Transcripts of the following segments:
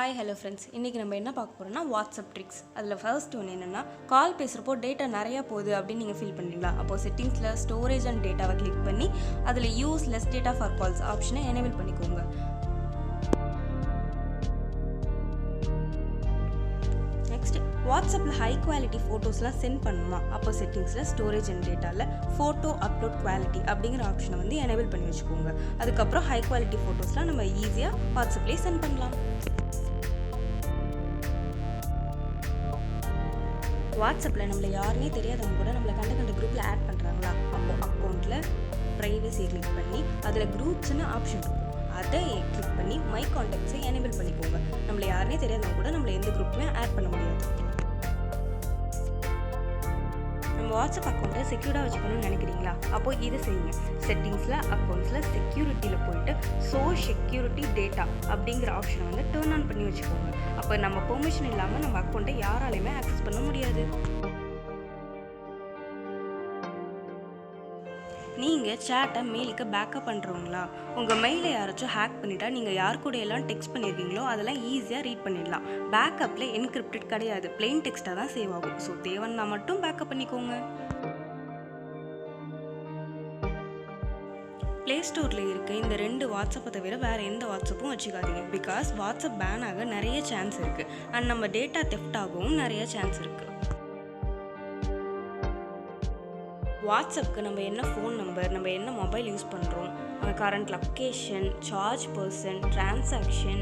Hi hello friends, இன்றைக்கி நம்ம என்ன பார்க்க போகிறோம்னா வாட்ஸ்அப் ட்ரிக்ஸ். அதில் ஃபர்ஸ்ட் ஒன்று என்னென்னா, கால் பேசுகிறப்போ டேட்டா நிறையா போகுது அப்படின்னு நீங்கள் ஃபீல் பண்ணுறீங்களா? அப்போது செட்டிங்ஸில் ஸ்டோரேஜ் அண்ட் டேட்டாவை கிளிக் பண்ணி அதில் use less data for calls ஆப்ஷனை எனேபிள் பண்ணிக்கோங்க. நெக்ஸ்ட், வாட்ஸ்அப்பில் ஹை குவாலிட்டி ஃபோட்டோஸ்லாம் சென்ட் பண்ணணுமா? அப்போ செட்டிங்ஸில் ஸ்டோரேஜ் அண்ட் டேட்டாவில் ஃபோட்டோ அப்லோட் குவாலிட்டி அப்படிங்கிற ஆப்ஷனை வந்து எனேபிள் பண்ணி வச்சுக்கோங்க. அதுக்கப்புறம் ஹை குவாலிட்டி ஃபோட்டோஸ்லாம் நம்ம ஈஸியாக வாட்ஸ்அப்லேயே சென்ட் பண்ணலாம். வாட்ஸ்அப்பில் நம்மளை யாருமே தெரியாதவங்க கூட நம்மளை கண்ட குரூப்பில் ஆட் பண்ணுறாங்களா? அப்போது அக்கௌண்ட்டில் ப்ரைவசி கிளிக் பண்ணி அதில் குரூப்ஸ்னு ஆப்ஷன் இருக்கும். அதை கிளிக் பண்ணி மை கான்டாக்ட்ஸை எனேபிள் பண்ணிக்கோங்க. நம்மளை யாருமே தெரியாதவங்க கூட நம்மளை எந்த குரூப்புமே ஆட் பண்ண முடியாது. நம்ம வாட்ஸ்அப் அக்கௌண்ட்டை செக்யூர்டாக வச்சுக்கணும்னு நினைக்கிறீங்களா? அப்போது இது செய்யுங்க. செட்டிங்ஸில் அக்கௌண்ட்ஸில் செக்யூரிட்டியில் போயிட்டு செக்யூரிட்டி டேட்டா அப்படிங்கிற ஆப்ஷனை வந்து டர்ன் ஆன் பண்ணி வச்சுக்கோங்க. அப்போ நம்ம பெர்மிஷன் இல்லாமல் நம்ம அக்கௌண்ட்டை யாராலையுமே ஆக்சஸ் பண்ண முடியாது. நீங்கள் சேட்டை மெயிலுக்கு பேக்கப் பண்ணுறவங்களா? உங்கள் மெயிலை யாராச்சும் ஹேக் பண்ணிட்டா நீங்கள் யார் கூட எல்லாம் டெக்ஸ்ட் பண்ணியிருக்கீங்களோ அதெல்லாம் ஈஸியாக ரீட் பண்ணிடலாம். பேக்கப்பில் என்கிரிப்டட் கிடையாது, பிளெயின் டெக்ஸ்ட்டாக தான் சேவ் ஆகும். ஸோ தேவைன்னா மட்டும் பேக்கப் பண்ணிக்கோங்க. ப்ளே ஸ்டோரில் இருக்க இந்த 2 வாட்ஸ்அப்பை தவிர வேறு எந்த வாட்ஸ்அப்பும் வச்சுக்காதீங்க. பிகாஸ் வாட்ஸ்அப் பேன் ஆக நிறைய சான்ஸ் இருக்குது அண்ட் நம்ம டேட்டா தெஃப்ட் ஆகவும் நிறைய சான்ஸ் இருக்குது. வாட்ஸ்அப்புக்கு நம்ம என்ன ஃபோன் நம்பர், நம்ம என்ன மொபைல் யூஸ் பண்ணுறோம், current location, charge person, transaction,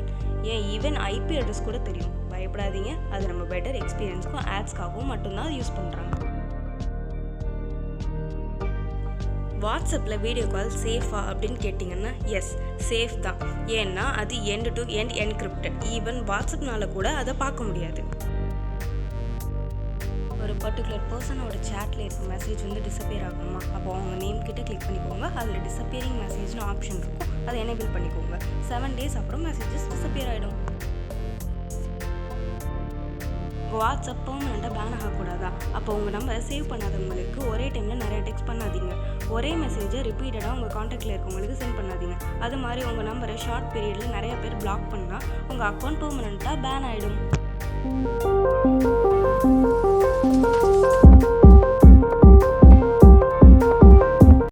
ஏன் ஈவன் ஐபி அட்ரஸ் கூட தெரியும். பயப்படாதீங்க, அது நம்ம பெட்டர் எக்ஸ்பீரியன்ஸ்க்கும் ஆட்ஸ்க்காகவும் மட்டும்தான் யூஸ் பண்ணுறாங்க. வாட்ஸ்அப்பில் வீடியோ கால் சேஃபா அப்படின்னு கேட்டிங்கன்னா எஸ், சேஃப் தான். ஏன்னா அது end to end encrypted. Even வாட்ஸ்அப்னால கூட அதை பார்க்க முடியாது. ஒரு பர்டிகுலர் பர்சனோட சேட்டில் இருக்க மெசேஜ் வந்து டிஸப்பியர் ஆகணுமா? அப்போ அவங்க நேம் கிட்ட கிளிக் பண்ணிக்கோங்க. அதில் டிஸப்பியரிங் மெசேஜ்னு ஆப்ஷன் இருக்கும், அதை எனேபிள் பண்ணிக்கோங்க. 7 days அப்புறம் மெசேஜஸ் டிஸப்பியர் ஆகிடும். வாட்ஸ்அப் பெர்மனெண்ட்டாக பேன் ஆகக்கூடாதா? அப்போ உங்கள் நம்பரை சேவ் பண்ணாதவங்களுக்கு ஒரே டைமில் நிறைய டெக்ஸ்ட் பண்ணாதீங்க. ஒரே மெசேஜை ரிப்பீட்டடாக உங்கள் காண்டாக்டில் இருக்கவங்களுக்கு சென்ட் பண்ணாதீங்க. அது மாதிரி உங்கள் நம்பரை ஷார்ட் பீரியடில் நிறைய பேர் பிளாக் பண்ணால் உங்கள் அக்கௌண்ட் பெர்மனெண்ட்டாக பேன் ஆகிடும்.